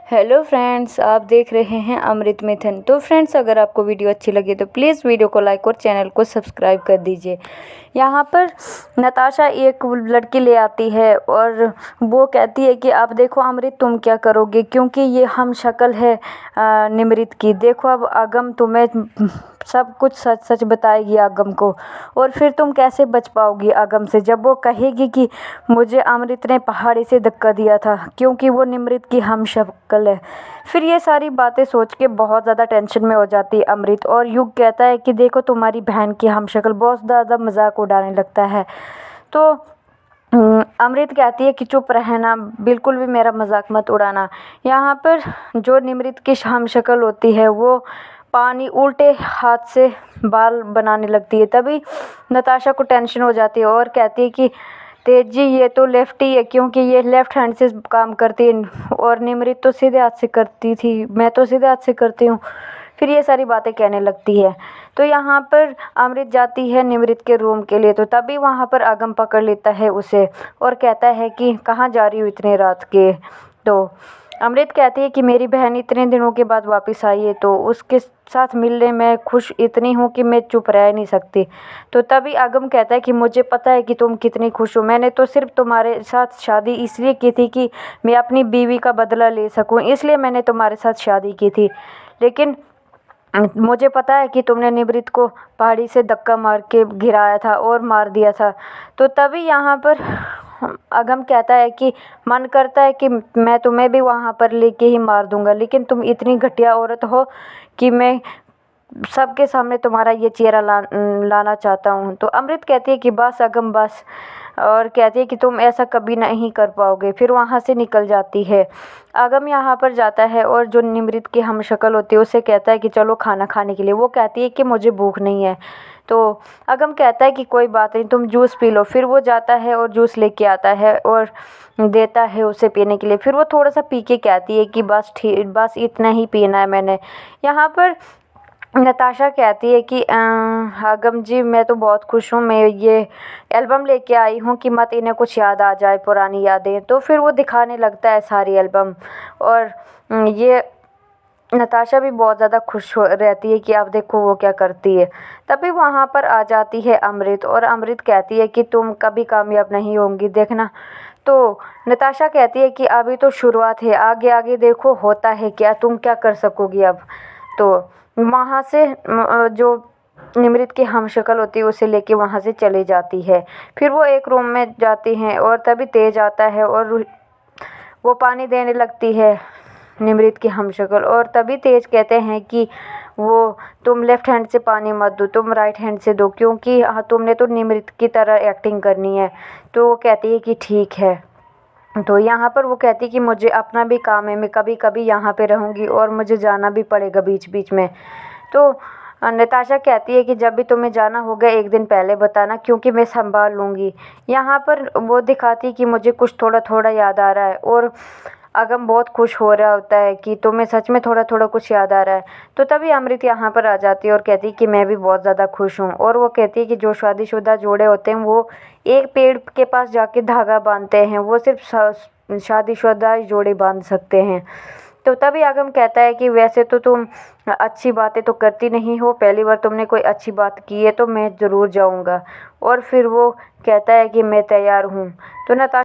Hello friends, आप देख रहे हैं अमृत मिथुन। तो फ्रेंड्स, अगर आपको वीडियो अच्छी लगी तो प्लीज़ वीडियो को लाइक और चैनल को सब्सक्राइब कर दीजिए। यहाँ पर नताशा एक लड़की ले आती है और वो कहती है कि अब देखो अमृत, तुम क्या करोगे, क्योंकि ये हम शक्ल है निमृत की। देखो अब अगम तुम्हें सब कुछ सच सच बताएगी अगम को, और फिर तुम कैसे बच पाओगी अगम से जब वो कहेगी कि मुझे अमृत ने पहाड़ी से धक्का दिया था, क्योंकि वो निमृत की हम शक्ल है। फिर ये सारी बातें सोच के बहुत ज़्यादा टेंशन में हो जाती है अमृत, और युग कहता है कि देखो तुम्हारी बहन की हम शक्ल, बहुत ज़्यादा मजाक उड़ाने लगता है। तो अमृत कहती है कि चुप रहना, बिल्कुल भी मेरा मजाक मत उड़ाना। यहाँ पर जो निमृत की हम शक्ल होती है वो पानी उल्टे हाथ से बाल बनाने लगती है। तभी नताशा को टेंशन हो जाती है और कहती है कि तेज जी, ये तो लेफ्टी है, क्योंकि ये लेफ्ट हैंड से काम करती है और निमृत तो सीधे हाथ से करती थी, मैं तो सीधे हाथ से करती हूँ। फिर ये सारी बातें कहने लगती है। तो यहाँ पर अमृत जाती है निमृत के रूम के लिए, तो तभी वहाँ पर अगम पकड़ लेता है उसे और कहता है कि कहाँ जा रही हो इतने रात के। तो अमृत कहती है कि मेरी बहन इतने दिनों के बाद वापस आई है, तो उसके साथ मिलने में खुश इतनी हूँ कि मैं चुप रह नहीं सकती। तो तभी अगम कहता है कि मुझे पता है कि तुम कितनी खुश हो, मैंने तो सिर्फ तुम्हारे साथ शादी इसलिए की थी कि मैं अपनी बीवी का बदला ले सकूं, इसलिए मैंने तुम्हारे साथ शादी की थी। लेकिन मुझे पता है कि तुमने निमृत को पहाड़ी से धक्का मार के गिराया था और मार दिया था। तो तभी यहाँ पर अगम कहता है कि मन करता है कि मैं तुम्हें भी वहाँ पर लेके ही मार दूंगा, लेकिन तुम इतनी घटिया औरत हो कि मैं सबके सामने तुम्हारा ये चेहरा लाना चाहता हूँ। तो अमृत कहती है कि बस अगम बस, और कहती है कि तुम ऐसा कभी नहीं कर पाओगे। फिर वहाँ से निकल जाती है। अगम यहाँ पर जाता है और जो निमृत की हम शक्ल होती है उसे कहता है कि चलो खाना खाने के लिए। वो कहती है कि मुझे भूख नहीं है। तो अगम कहता है कि कोई बात नहीं, तुम जूस पी लो। फिर वो जाता है और जूस लेके आता है और देता है उसे पीने के लिए। फिर वो थोड़ा सा पी के कहती है कि बस ठीक, बस इतना ही पीना है मैंने। यहाँ पर नताशा कहती है कि अगम जी, मैं तो बहुत खुश हूँ, मैं ये एल्बम लेके आई हूँ कि मत इन्हें कुछ याद आ जाए, पुरानी यादें। तो फिर वो दिखाने लगता है सारी एल्बम, और ये नताशा भी बहुत ज़्यादा खुश हो रहती है कि अब देखो वो क्या करती है। तभी वहाँ पर आ जाती है अमृत, और अमृत कहती है कि तुम कभी कामयाब नहीं होंगी, देखना। तो नताशा कहती है कि अभी तो शुरुआत है, आगे आगे देखो होता है क्या, तुम क्या कर सकोगी अब। तो वहाँ से जो निमृत की हम शक्ल होती है उसे लेके वहाँ से चली जाती है। फिर वो एक रूम में जाती हैं और तभी तेज आता है और वो पानी देने लगती है निमृत की हम शक्ल, और तभी तेज कहते हैं कि वो तुम लेफ्ट हैंड से पानी मत दो, तुम राइट हैंड से दो, क्योंकि तुमने तो निमृत की तरह एक्टिंग करनी है। तो वो कहती है कि ठीक है। तो यहाँ पर वो कहती कि मुझे अपना भी काम है, मैं कभी कभी यहाँ पे रहूँगी और मुझे जाना भी पड़ेगा बीच बीच में। तो नताशा कहती है कि जब भी तुम्हें जाना होगा एक दिन पहले बताना, क्योंकि मैं संभाल लूँगी। यहाँ पर वो दिखाती कि मुझे कुछ थोड़ा थोड़ा याद आ रहा है, और अगम बहुत खुश हो रहा होता है कि तुम्हें सच में थोड़ा थोड़ा कुछ याद आ रहा है। तो तभी अमृत यहाँ पर आ जाती है और कहती है कि मैं भी बहुत ज़्यादा खुश हूँ। और वो कहती है कि जो शादीशुदा जोड़े होते हैं वो एक पेड़ के पास जाके धागा बांधते हैं, वो सिर्फ शादीशुदा जोड़े बांध सकते हैं। तो तभी अगम कहता है कि वैसे तो तुम अच्छी बातें तो करती नहीं हो, पहली बार तुमने कोई अच्छी बात की है तो मैं ज़रूर जाऊँगा। और फिर वो कहता है कि मैं तैयार हूँ। तो नताशा